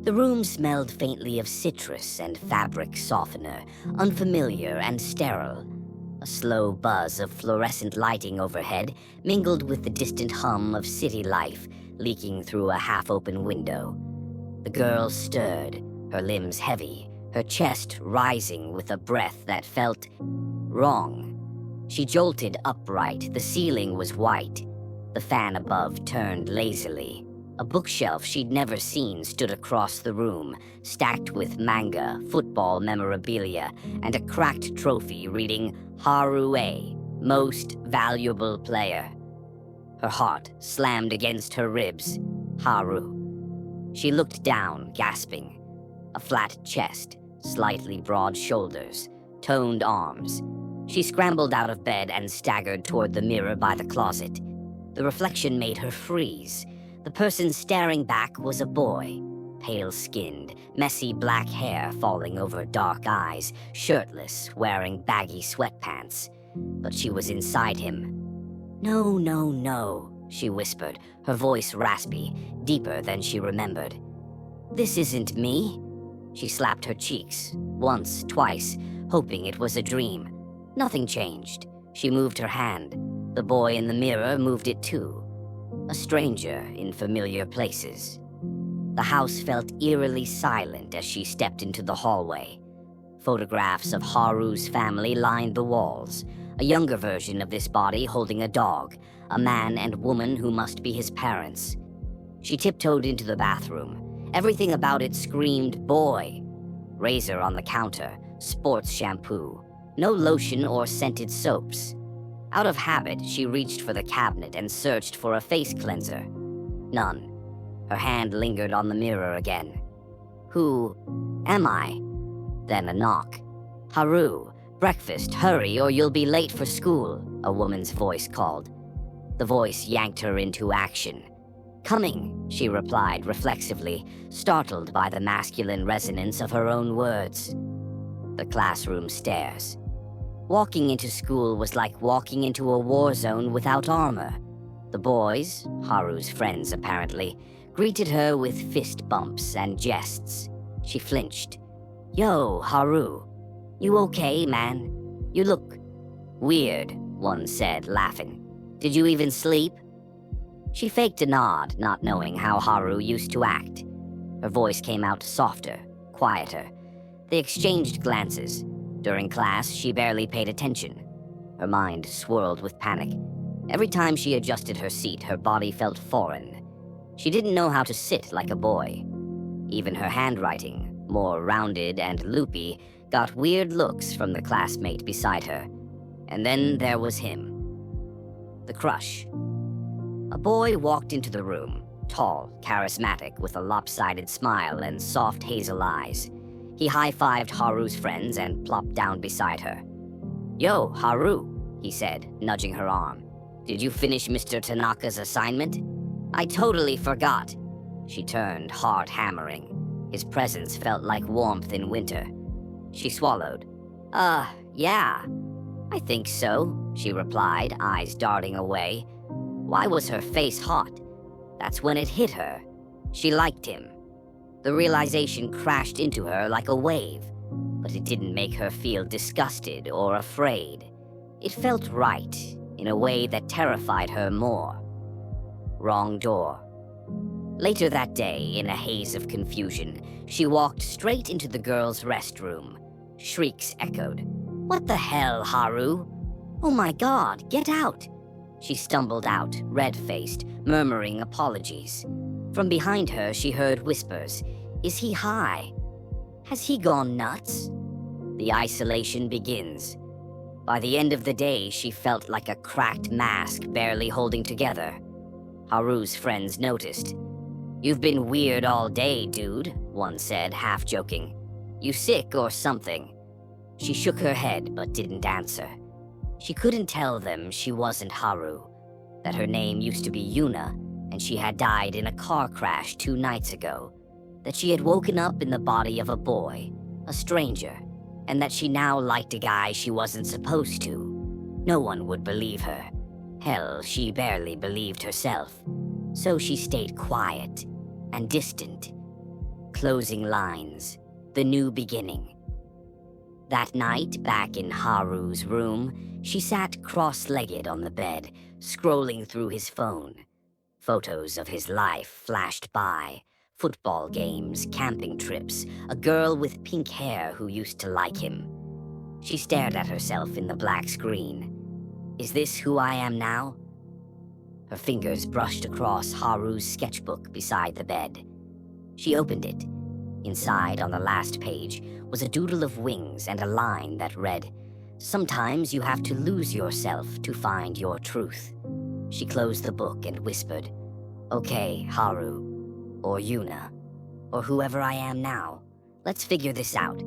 The room smelled faintly of citrus and fabric softener, unfamiliar and sterile. A slow buzz of fluorescent lighting overhead mingled with the distant hum of city life leaking through a half-open window. The girl stirred, her limbs heavy, her chest rising with a breath that felt wrong. She jolted upright. The ceiling was white. The fan above turned lazily. A bookshelf she'd never seen stood across the room, stacked with manga, football memorabilia, and a cracked trophy reading Haru A, Most Valuable Player. Her heart slammed against her ribs. Haru. She looked down, gasping. A flat chest, slightly broad shoulders, toned arms. She scrambled out of bed and staggered toward the mirror by the closet. The reflection made her freeze. The person staring back was a boy, pale-skinned, messy black hair falling over dark eyes, shirtless, wearing baggy sweatpants. But she was inside him. "No, no, no," she whispered, her voice raspy, deeper than she remembered. "This isn't me." She slapped her cheeks, once, twice, hoping it was a dream. Nothing changed. She moved her hand. The boy in the mirror moved it too. A stranger in familiar places. The house felt eerily silent as she stepped into the hallway. Photographs of Haru's family lined the walls. A younger version of this body holding a dog, a man and woman who must be his parents. She tiptoed into the bathroom. Everything about it screamed boy. Razor on the counter, sports shampoo, no lotion or scented soaps. Out of habit, she reached for the cabinet and searched for a face cleanser. None. Her hand lingered on the mirror again. Who am I? Then a knock. "Haru, breakfast, hurry or you'll be late for school," a woman's voice called. The voice yanked her into action. "Coming," she replied reflexively, startled by the masculine resonance of her own words. The classroom stairs. Walking into school was like walking into a war zone without armor. The boys, Haru's friends apparently, greeted her with fist bumps and jests. She flinched. "Yo, Haru. You okay, man? You look weird," one said, laughing. "Did you even sleep?" She faked a nod, not knowing how Haru used to act. Her voice came out softer, quieter. They exchanged glances. During class, she barely paid attention. Her mind swirled with panic. Every time she adjusted her seat, her body felt foreign. She didn't know how to sit like a boy. Even her handwriting, more rounded and loopy, got weird looks from the classmate beside her. And then there was him. The crush. A boy walked into the room, tall, charismatic, with a lopsided smile and soft hazel eyes. He high-fived Haru's friends and plopped down beside her. "Yo, Haru," he said, nudging her arm. "Did you finish Mr. Tanaka's assignment?" "I totally forgot." She turned, heart hammering. His presence felt like warmth in winter. She swallowed. Yeah. I think so," she replied, eyes darting away. Why was her face hot? That's when it hit her. She liked him. The realization crashed into her like a wave, but it didn't make her feel disgusted or afraid. It felt right, in a way that terrified her more. Wrong door. Later that day, in a haze of confusion, she walked straight into the girls' restroom. Shrieks echoed. "What the hell, Haru? Oh my God, get out!" She stumbled out, red-faced, murmuring apologies. From behind her, she heard whispers. "Is he high? Has he gone nuts?" The isolation begins. By the end of the day, she felt like a cracked mask barely holding together. Haru's friends noticed. "You've been weird all day, dude," one said, half joking. "You sick or something?" She shook her head but didn't answer. She couldn't tell them she wasn't Haru, that her name used to be Yuna, and she had died in a car crash 2 nights ago, that she had woken up in the body of a boy, a stranger, and that she now liked a guy she wasn't supposed to. No one would believe her. Hell, she barely believed herself. So she stayed quiet and distant. closing lines, the new beginning. That night, back in Haru's room, she sat cross-legged on the bed, scrolling through his phone. Photos of his life flashed by. Football games, camping trips, a girl with pink hair who used to like him. She stared at herself in the black screen. Is this who I am now? Her fingers brushed across Haru's sketchbook beside the bed. She opened it. Inside, on the last page, was a doodle of wings and a line that read, "Sometimes you have to lose yourself to find your truth." She closed the book and whispered, "Okay, Haru, or Yuna, or whoever I am now, let's figure this out."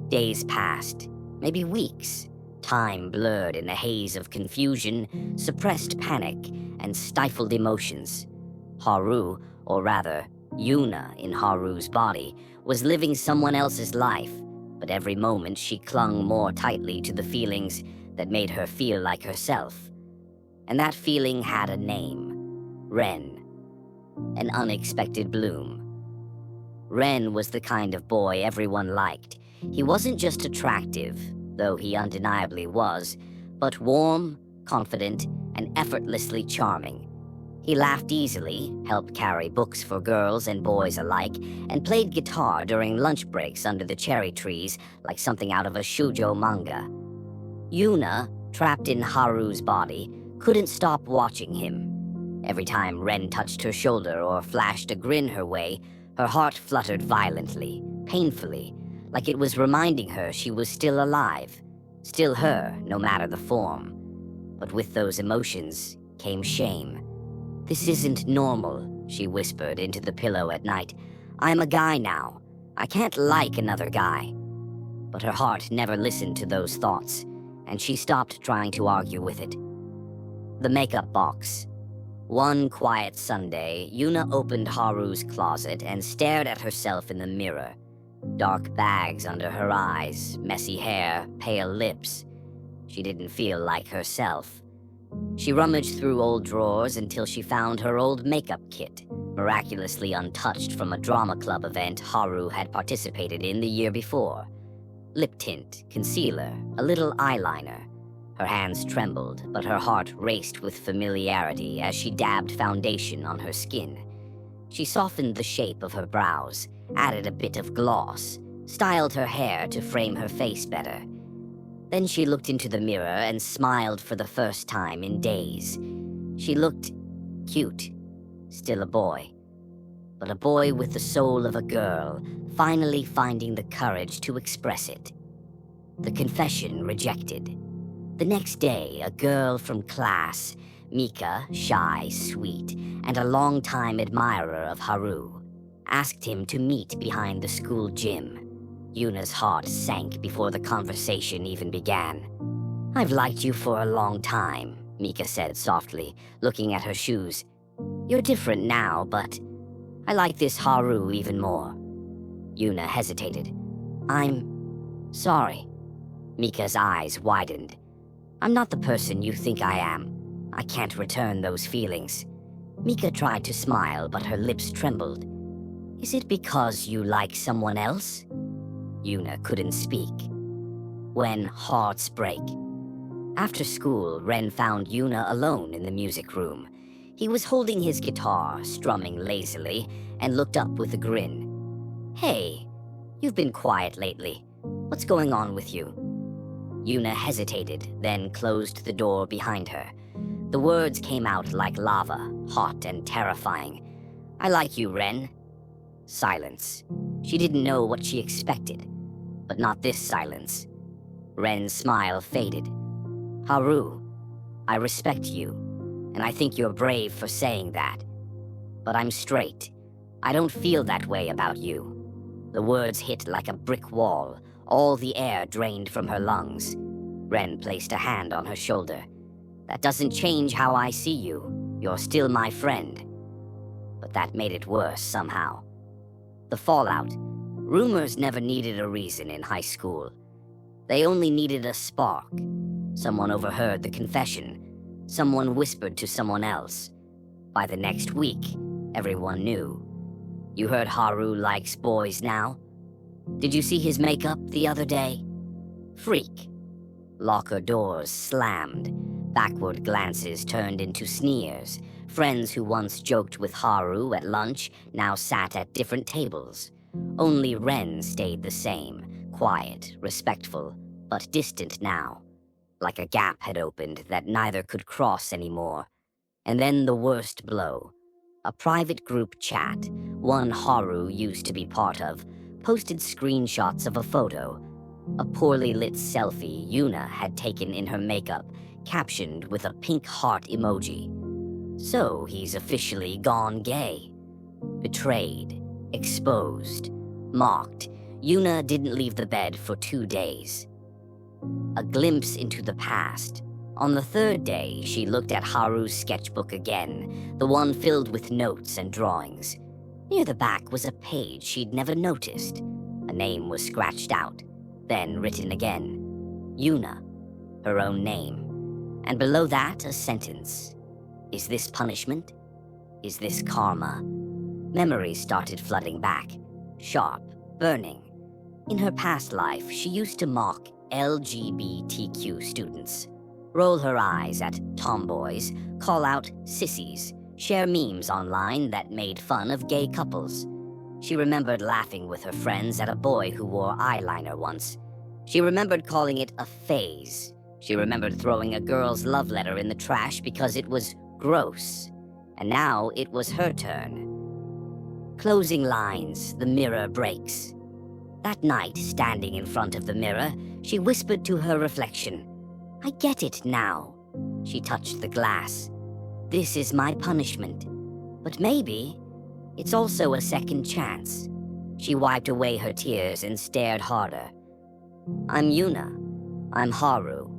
Days passed, maybe weeks. Time blurred in a haze of confusion, suppressed panic, and stifled emotions. Haru, or rather, Yuna in Haru's body, was living someone else's life, but every moment she clung more tightly to the feelings that made her feel like herself. And that feeling had a name: Ren. An unexpected bloom. Ren was the kind of boy everyone liked. He wasn't just attractive, though he undeniably was, but warm, confident, and effortlessly charming. He laughed easily, helped carry books for girls and boys alike, and played guitar during lunch breaks under the cherry trees like something out of a shoujo manga. Yuna, trapped in Haru's body, couldn't stop watching him. Every time Ren touched her shoulder or flashed a grin her way, her heart fluttered violently, painfully, like it was reminding her she was still alive, still her, no matter the form. But with those emotions came shame. "This isn't normal," she whispered into the pillow at night. "I'm a guy now. I can't like another guy." But her heart never listened to those thoughts, and she stopped trying to argue with it. The makeup box. One quiet Sunday, Yuna opened Haru's closet and stared at herself in the mirror. Dark bags under her eyes, messy hair, pale lips. She didn't feel like herself. She rummaged through old drawers until she found her old makeup kit, miraculously untouched from a drama club event Haru had participated in the year before. Lip tint, concealer, a little eyeliner. Her hands trembled, but her heart raced with familiarity as she dabbed foundation on her skin. She softened the shape of her brows, added a bit of gloss, styled her hair to frame her face better. Then she looked into the mirror and smiled for the first time in days. She looked cute, still a boy, but a boy with the soul of a girl, finally finding the courage to express it. The confession rejected. The next day, a girl from class, Mika, shy, sweet, and a longtime admirer of Haru, asked him to meet behind the school gym. Yuna's heart sank before the conversation even began. "I've liked you for a long time," Mika said softly, looking at her shoes. "You're different now, but I like this Haru even more." Yuna hesitated. "I'm sorry." Mika's eyes widened. "I'm not the person you think I am. I can't return those feelings." Mika tried to smile, but her lips trembled. "Is it because you like someone else?" Yuna couldn't speak. When hearts break. After school, Ren found Yuna alone in the music room. He was holding his guitar, strumming lazily, and looked up with a grin. "Hey, you've been quiet lately. What's going on with you?" Yuna hesitated, then closed the door behind her. The words came out like lava, hot and terrifying. "I like you, Ren." Silence. She didn't know what she expected, but not this silence. Ren's smile faded. "Haru, I respect you, and I think you're brave for saying that. But I'm straight. I don't feel that way about you." The words hit like a brick wall, all the air drained from her lungs. Ren placed a hand on her shoulder. "That doesn't change how I see you. You're still my friend." But that made it worse somehow. The fallout. Rumors never needed a reason in high school. They only needed a spark. Someone overheard the confession. Someone whispered to someone else. By the next week, everyone knew. You heard Haru likes boys now? Did you see his makeup the other day? Freak. Locker doors slammed. Backward glances turned into sneers. Friends who once joked with Haru at lunch now sat at different tables. Only Ren stayed the same, quiet, respectful, but distant now. Like a gap had opened that neither could cross anymore. And then the worst blow. A private group chat, one Haru used to be part of, posted screenshots of a photo. A poorly lit selfie Yuna had taken in her makeup, captioned with a pink heart emoji. So he's officially gone gay. Betrayed, exposed, mocked, Yuna didn't leave the bed for 2 days. A glimpse into the past. On the third day, she looked at Haru's sketchbook again, the one filled with notes and drawings. Near the back was a page she'd never noticed. A name was scratched out, then written again. Yuna, her own name. And below that, a sentence. Is this punishment? Is this karma? Memories started flooding back, sharp, burning. In her past life, she used to mock LGBTQ students, roll her eyes at tomboys, call out sissies, share memes online that made fun of gay couples. She remembered laughing with her friends at a boy who wore eyeliner once. She remembered calling it a phase. She remembered throwing a girl's love letter in the trash because it was gross. And now it was her turn. Closing lines, the mirror breaks. That night, standing in front of the mirror, she whispered to her reflection, I get it now. She touched the glass. This is my punishment. But maybe it's also a second chance. She wiped away her tears and stared harder. I'm Yuna. I'm Haru.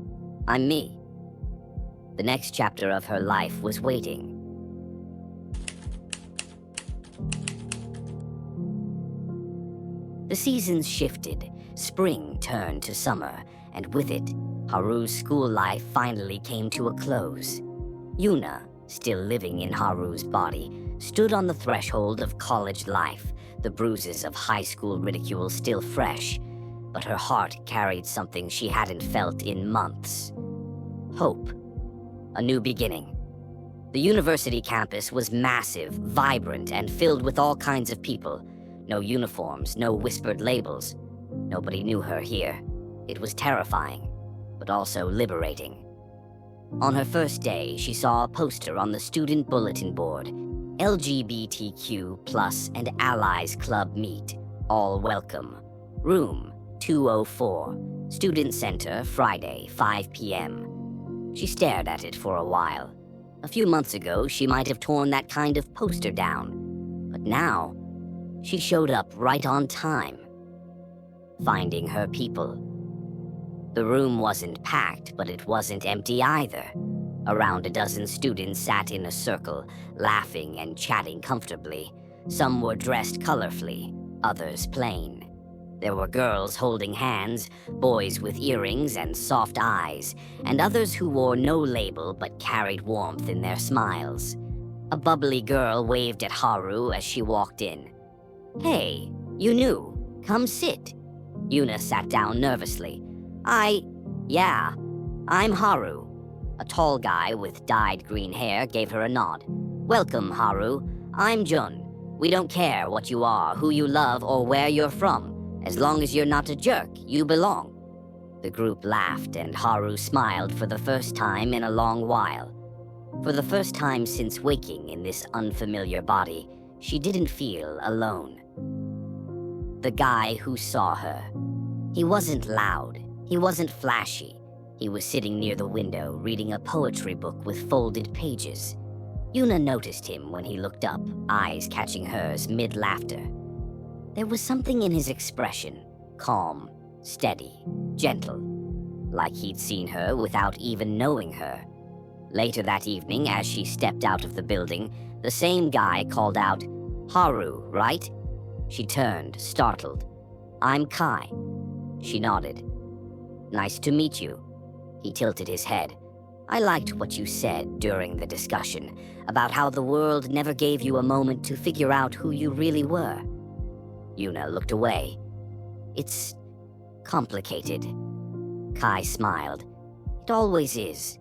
I'm me. The next chapter of her life was waiting. The seasons shifted. Spring turned to summer, and with it, Haru's school life finally came to a close. Yuna, still living in Haru's body, stood on the threshold of college life, the bruises of high school ridicule still fresh, but her heart carried something she hadn't felt in months. Hope. A new beginning. The university campus was massive, vibrant, and filled with all kinds of people. No uniforms, no whispered labels. Nobody knew her here. It was terrifying, but also liberating. On her first day, she saw a poster on the student bulletin board. LGBTQ+ and Allies Club meet. All welcome. Room 204. Student Center, Friday, 5 p.m. She stared at it for a while. A few months ago, she might have torn that kind of poster down. But now, she showed up right on time. Finding her people. The room wasn't packed, but it wasn't empty either. Around a dozen students sat in a circle, laughing and chatting comfortably. Some were dressed colorfully, others plain. There were girls holding hands, boys with earrings and soft eyes, and others who wore no label but carried warmth in their smiles. A bubbly girl waved at Haru as she walked in. Hey, you knew. Come sit. Yuna sat down nervously. I'm Haru. A tall guy with dyed green hair gave her a nod. Welcome, Haru. I'm Jun. We don't care what you are, who you love, or where you're from. As long as you're not a jerk, you belong. The group laughed, and Haru smiled for the first time in a long while. For the first time since waking in this unfamiliar body, she didn't feel alone. The guy who saw her. He wasn't loud. He wasn't flashy. He was sitting near the window, reading a poetry book with folded pages. Yuna noticed him when he looked up, eyes catching hers mid-laughter. There was something in his expression, calm, steady, gentle, like he'd seen her without even knowing her. Later that evening, as she stepped out of the building, the same guy called out, Haru, right? She turned, startled. I'm Kai. She nodded. Nice to meet you. He tilted his head. I liked what you said during the discussion about how the world never gave you a moment to figure out who you really were. Yuna looked away. It's complicated. Kai smiled. It always is.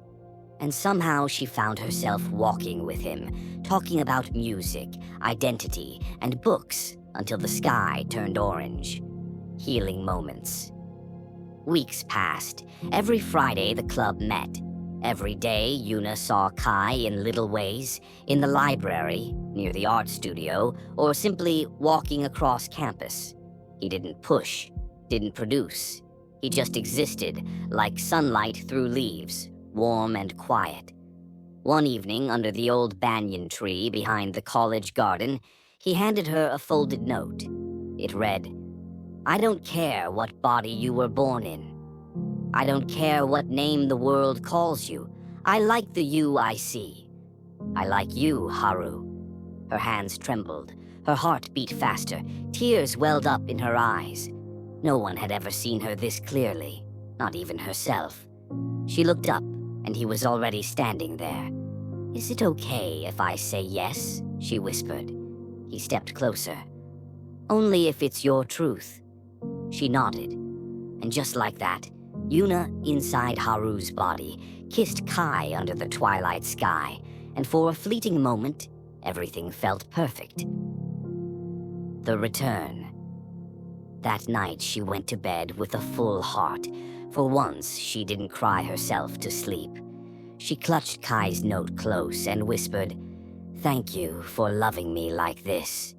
And somehow she found herself walking with him, talking about music, identity, and books until the sky turned orange. Healing moments. Weeks passed. Every Friday the club met. Every day Yuna saw Kai in little ways, in the library, near the art studio, or simply walking across campus. He didn't push, didn't produce. He just existed, like sunlight through leaves, warm and quiet. One evening, under the old banyan tree behind the college garden, he handed her a folded note. It read, "I don't care what body you were born in. I don't care what name the world calls you. I like the you I see. I like you, Haru." Her hands trembled. Her heart beat faster. Tears welled up in her eyes. No one had ever seen her this clearly, not even herself. She looked up, and he was already standing there. "Is it okay if I say yes?" she whispered. He stepped closer. "Only if it's your truth." She nodded, and just like that, Yuna, inside Haru's body, kissed Kai under the twilight sky, and for a fleeting moment, everything felt perfect. The return. That night she went to bed with a full heart. For once, she didn't cry herself to sleep. She clutched Kai's note close and whispered, "Thank you for loving me like this."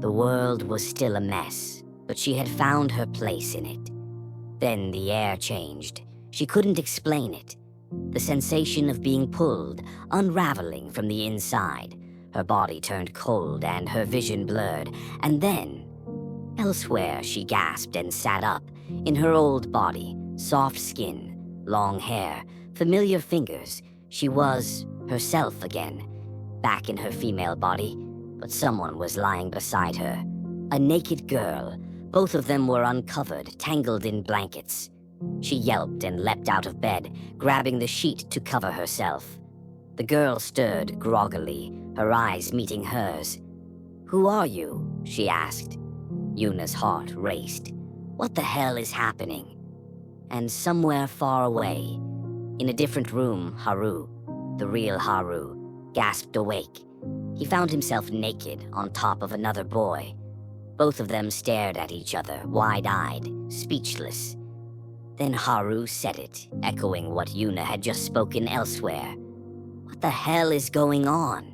The world was still a mess, but she had found her place in it. Then the air changed. She couldn't explain it. The sensation of being pulled, unraveling from the inside. Her body turned cold and her vision blurred, and then, elsewhere, she gasped and sat up, in her old body, soft skin, long hair, familiar fingers. She was herself again, back in her female body, but someone was lying beside her. A naked girl. Both of them were uncovered, tangled in blankets. She yelped and leapt out of bed, grabbing the sheet to cover herself. The girl stirred groggily, her eyes meeting hers. "Who are you?" she asked. Yuna's heart raced. What the hell is happening? And somewhere far away, in a different room, Haru, the real Haru, gasped awake. He found himself naked on top of another boy. Both of them stared at each other, wide-eyed, speechless. Then Haru said it, echoing what Yuna had just spoken elsewhere. "What the hell is going on?"